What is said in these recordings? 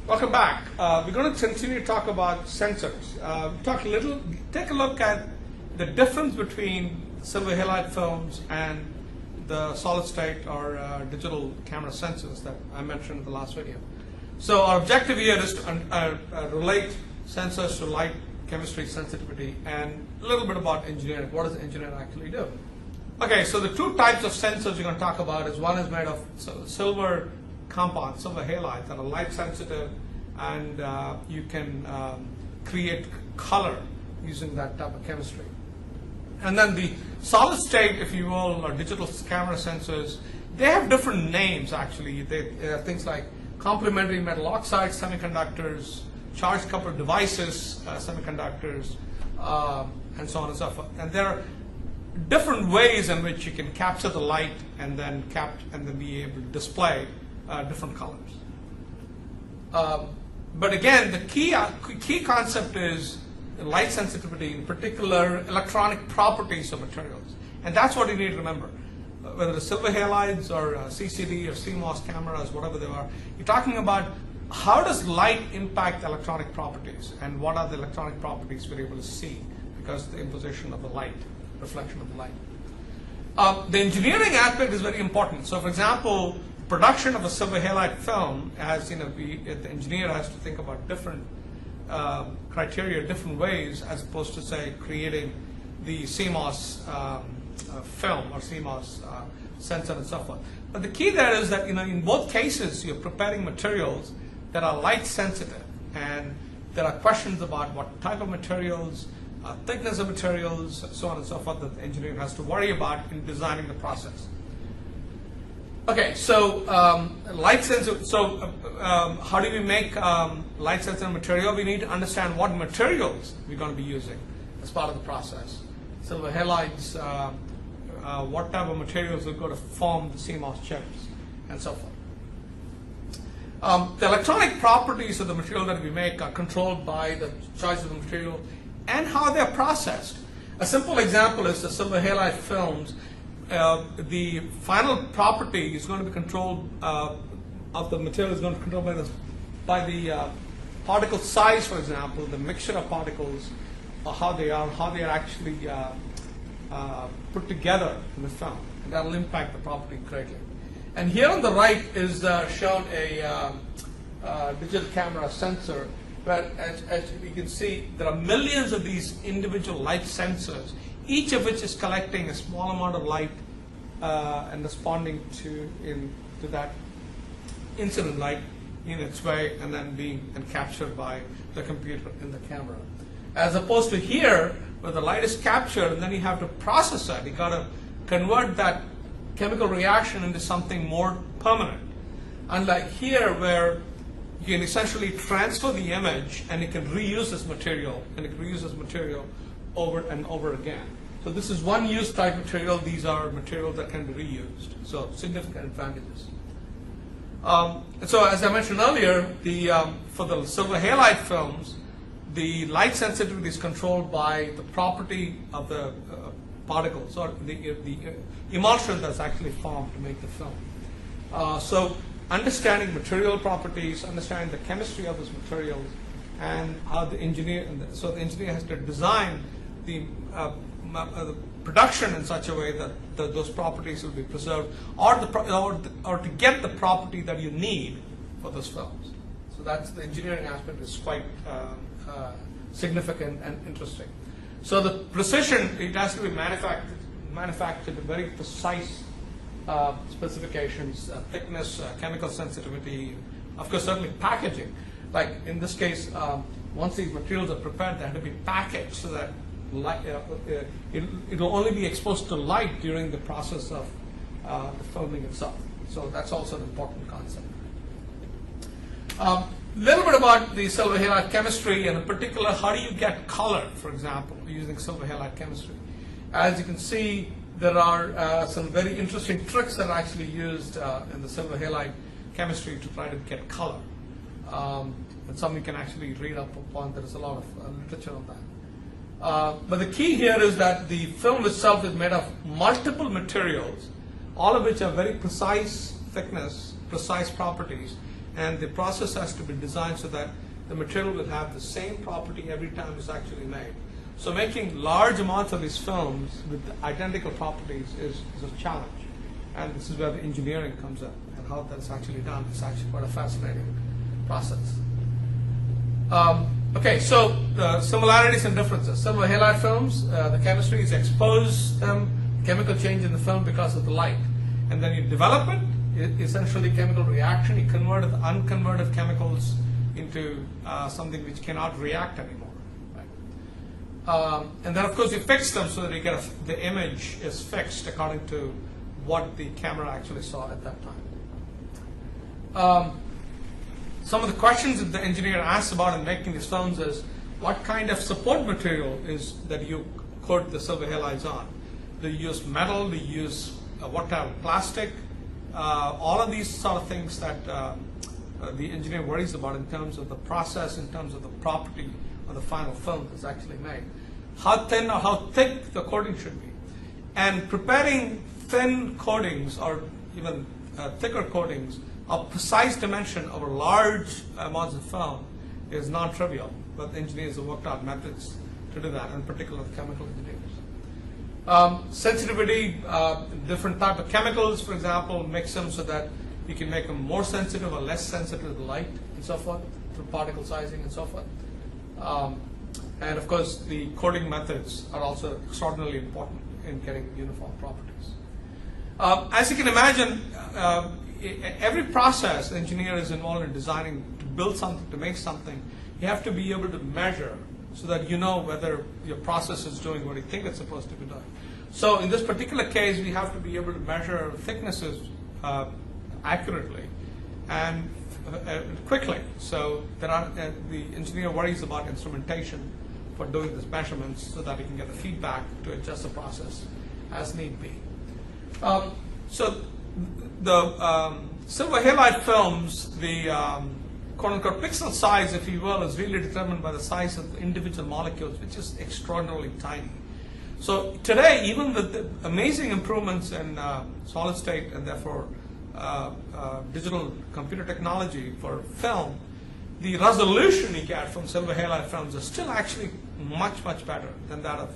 Welcome back. We're going to continue to talk about sensors. Take a look at the difference between silver halide films and the solid state or digital camera sensors that I mentioned in the last video. So our objective here is to relate sensors to light, chemistry, sensitivity, and a little bit about engineering. What does the engineer actually do? Okay, so the two types of sensors you're going to talk about is one is made of silver compounds, silver halides that are light sensitive, and you can create color using that type of chemistry. And then the solid state, if you will, or digital camera sensors, they have different names actually. They have things like complementary metal oxide semiconductors, charged coupled devices semiconductors, and so on and so forth. And there are different ways in which you can capture the light and then be able to display different colors. But again, the key concept is light sensitivity, in particular electronic properties of materials. And that's what you need to remember. Whether it's silver halides or CCD or CMOS cameras, whatever they are, you're talking about how does light impact electronic properties and what are the electronic properties we're able to see because of the imposition of the light, reflection of the light. The engineering aspect is very important. So for example, production of a silver halide film, as the engineer has to think about different criteria, different ways, as opposed to say creating the CMOS film or CMOS sensor and so forth. But the key there is that in both cases you're preparing materials that are light sensitive, and there are questions about what type of materials, thickness of materials, so on and so forth that the engineer has to worry about in designing the process. Okay, so light sensor. So how do we make light sensitive material? We need to understand what materials we're going to be using as part of the process. Silver halides, what type of materials are going to form the CMOS chips, and so forth. The electronic properties of the material that we make are controlled by the choice of the material and how they are processed. A simple example is the silver halide films. The final property is going to be controlled of the material is going to be controlled by the particle size, for example, the mixture of particles, how they are actually put together in the film, and that will impact the property greatly. And here on the right is shown a digital camera sensor, where as you can see, there are millions of these individual light sensors, each of which is collecting a small amount of light and responding to that incident light in its way, and then being captured by the computer in the camera. As opposed to here, where the light is captured and then you have to process that. You got to convert that chemical reaction into something more permanent. Unlike here, where you can essentially transfer the image and you can reuse this material, over and over again. So this is one use type material. These are materials that can be reused. So significant advantages. So as I mentioned earlier, for the silver halide films, the light sensitivity is controlled by the property of the particles or the emulsion that's actually formed to make the film. So understanding material properties, understanding the chemistry of those materials, and how the engineer has to design the production in such a way that those properties will be preserved, or to get the property that you need for those films. So that's the engineering aspect is quite significant and interesting. So the precision, it has to be manufactured to very precise specifications, thickness, chemical sensitivity, of course certainly packaging. Like in this case, once these materials are prepared, they have to be packaged so that it will only be exposed to light during the process of the filming itself. So that's also an important concept. Little bit about the silver halide chemistry, and in particular, how do you get color, for example, using silver halide chemistry? As you can see, there are some very interesting tricks that are actually used in the silver halide chemistry to try to get color. And some you can actually read up upon. There is a lot of literature on that. But the key here is that the film itself is made of multiple materials, all of which are very precise thickness, precise properties, and the process has to be designed so that the material will have the same property every time it's actually made. So making large amounts of these films with identical properties is a challenge. And this is where the engineering comes in, and how that's actually done is actually quite a fascinating process. Okay, so the similarities and differences. Silver halide films, the chemistry is expose them, chemical change in the film because of the light. And then you develop it, essentially chemical reaction, you convert the unconverted chemicals into something which cannot react anymore. Right? And then of course you fix them so that you get the image is fixed according to what the camera actually saw at that time. Some of the questions that the engineer asks about in making these films is, what kind of support material is that you coat the silver halides on? Do you use metal? Do you use what type of plastic? All of these sort of things that the engineer worries about in terms of the process, in terms of the property of the final film that's actually made. How thin or how thick the coating should be. And preparing thin coatings or even thicker coatings of precise dimension over large amounts of film is non-trivial, but engineers have worked out methods to do that, in particular the chemical engineers. Sensitivity, different type of chemicals, for example, mix them so that you can make them more sensitive or less sensitive to light and so forth, through particle sizing and so forth. And of course, the coating methods are also extraordinarily important in getting uniform properties. As you can imagine, every process the engineer is involved in designing to build something, to make something, you have to be able to measure so that you know whether your process is doing what you think it's supposed to be doing. So in this particular case, we have to be able to measure thicknesses accurately and quickly. So there are, the engineer worries about instrumentation for doing these measurements so that he can get the feedback to adjust the process as need be. So the silver halide films, the quote-unquote pixel size, if you will, is really determined by the size of the individual molecules, which is extraordinarily tiny. So today, even with the amazing improvements in solid state and therefore digital computer technology for film, the resolution you get from silver halide films is still actually much, much better than that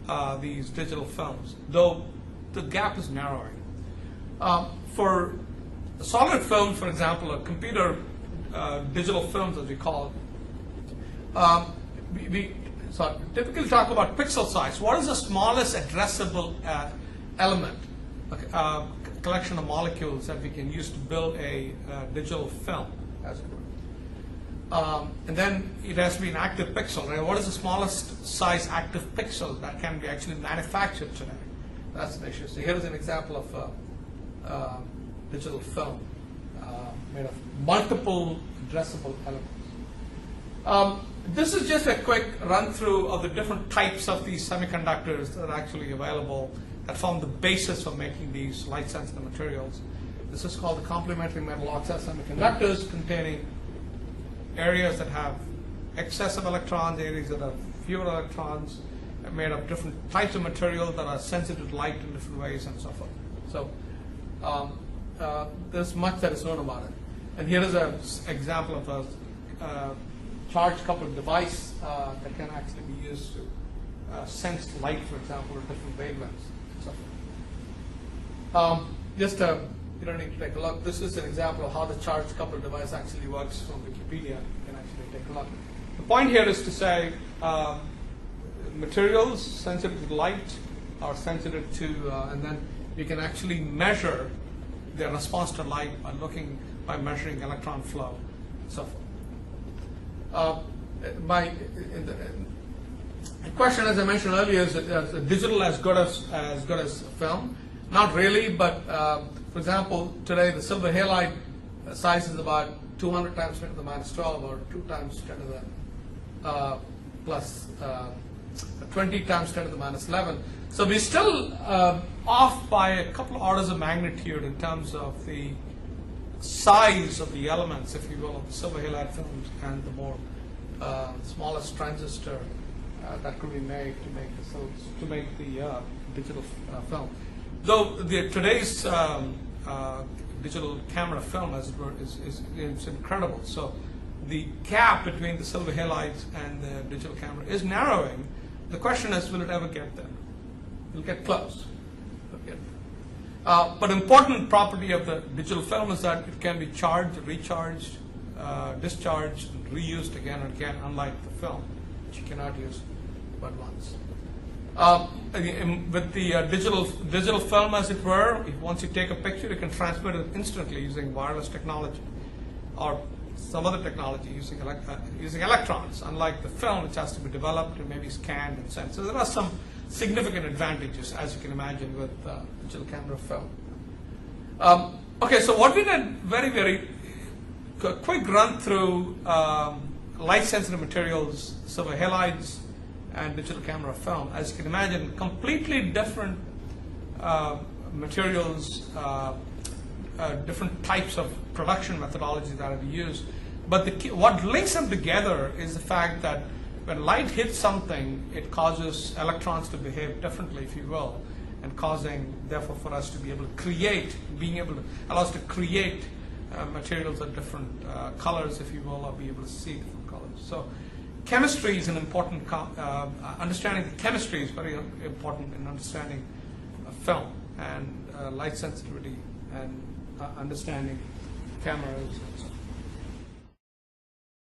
of these digital films, though the gap is narrowing. For solid film, for example, or computer digital films, as we call it, we typically talk about pixel size. What is the smallest addressable element, collection of molecules that we can use to build a digital film, as it were? And then it has to be an active pixel. Right? What is the smallest size active pixel that can be actually manufactured today? That's the issue. So here's an example of digital film made of multiple addressable elements. This is just a quick run-through of the different types of these semiconductors that are actually available that form the basis for making these light-sensitive materials. This is called the complementary metal oxide semiconductors, containing areas that have excessive electrons, areas that have fewer electrons, made of different types of material that are sensitive to light in different ways and so forth. So there's much that is known about it. And here is an example of a charge-coupled device that can actually be used to sense light, for example, at different wavelengths and so forth. Just you don't need to take a look. This is an example of how the charge-coupled device actually works from Wikipedia. You can actually take a look. The point here is to say materials sensitive to light are sensitive to, and then you can actually measure their response to light by measuring electron flow and so forth. The question, as I mentioned earlier, is digital as good as film? Not really, but for example, today the silver halide size is about 200 times 10 to the minus 12, or 2 times 10 to the plus 20 times 10 to the minus 11. So we're still off by a couple of orders of magnitude in terms of the size of the elements, if you will, of the silver halide films and the more smallest transistor that could be made to make the digital film. Though today's digital camera film, as it were, is incredible. So the gap between the silver halides and the digital camera is narrowing. The question is, will it ever get there? It'll get close. Okay. But important property of the digital film is that it can be charged, recharged, discharged, and reused again and again, unlike the film, which you cannot use but once. With the digital film, as it were, once you take a picture, you can transmit it instantly using wireless technology or some other technology using electrons, unlike the film, which has to be developed and maybe scanned and sent. So there are some significant advantages, as you can imagine, with digital camera film. Okay, so what we did, very quick run through light-sensitive materials, silver halides, and digital camera film. As you can imagine, completely different materials, different types of production methodologies that are used. But what links them together is the fact that when light hits something, it causes electrons to behave differently, if you will, and causing, therefore, for us to be able to create, allow us to create materials of different colors, if you will, or be able to see different colors. So chemistry is an important, understanding the chemistry is very important in understanding film and light sensitivity and understanding cameras and so on.